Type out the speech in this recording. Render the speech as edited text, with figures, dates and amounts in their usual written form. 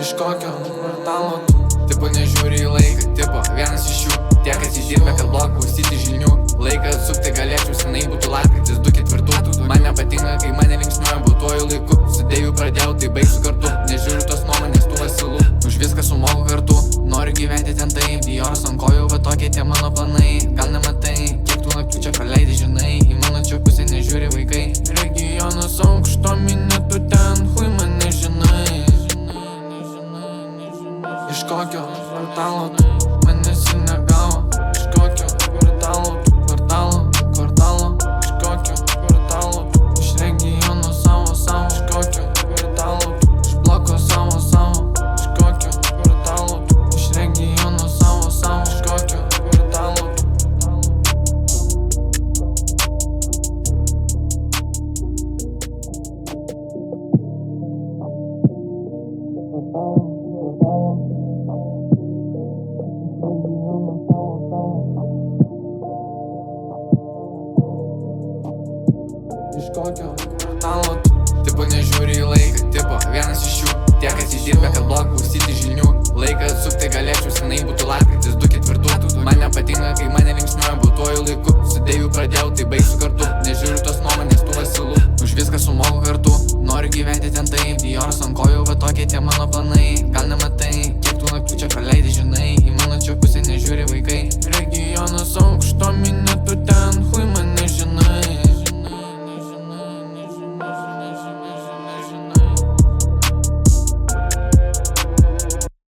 Iš kokio kvartalo tu? Tipo nežiūri į laiką, tipo vienas iš jų. Tie, kas įdirbė, kad blog klausyti žinių. Laiką atsukti galėčiau, senai būtų lapkritis 2/4. Man nepatinka, kai mane linksniuoja būtuoju laiku. Su Deiviu pradėjau, tai baigsiu kartu. Nežiūriu tos nuomonės, tų vacilų. Už viską sumoku kartu. Noriu gyventi ten taip, Dioras ant kojų, va tokie tie mano planai. Gal nematai, kiek tų naktų čia praleidai, žinai. Į mano čia pusę nežiūri vaikai. Regionas aukšto minėtų ten, hui man nežinai. Iš kokio kvartalo tu? Manęs ir negavo. Iš kokio kvartalo tu? Kvartalo. Iš kokio kvartalo tu? Iš regiono savo. Iš kokio kvartalo tu? Iš bloko savo. Iš kokio kvartalo tu? Iš regiono savo. Iš kokio kvartalo tu? Iš kokio kvartalo tu? Tipo nežiūri į laiką, tipo vienas iš jų. Tie, kas įdirbė, kad blog klausyti žinių.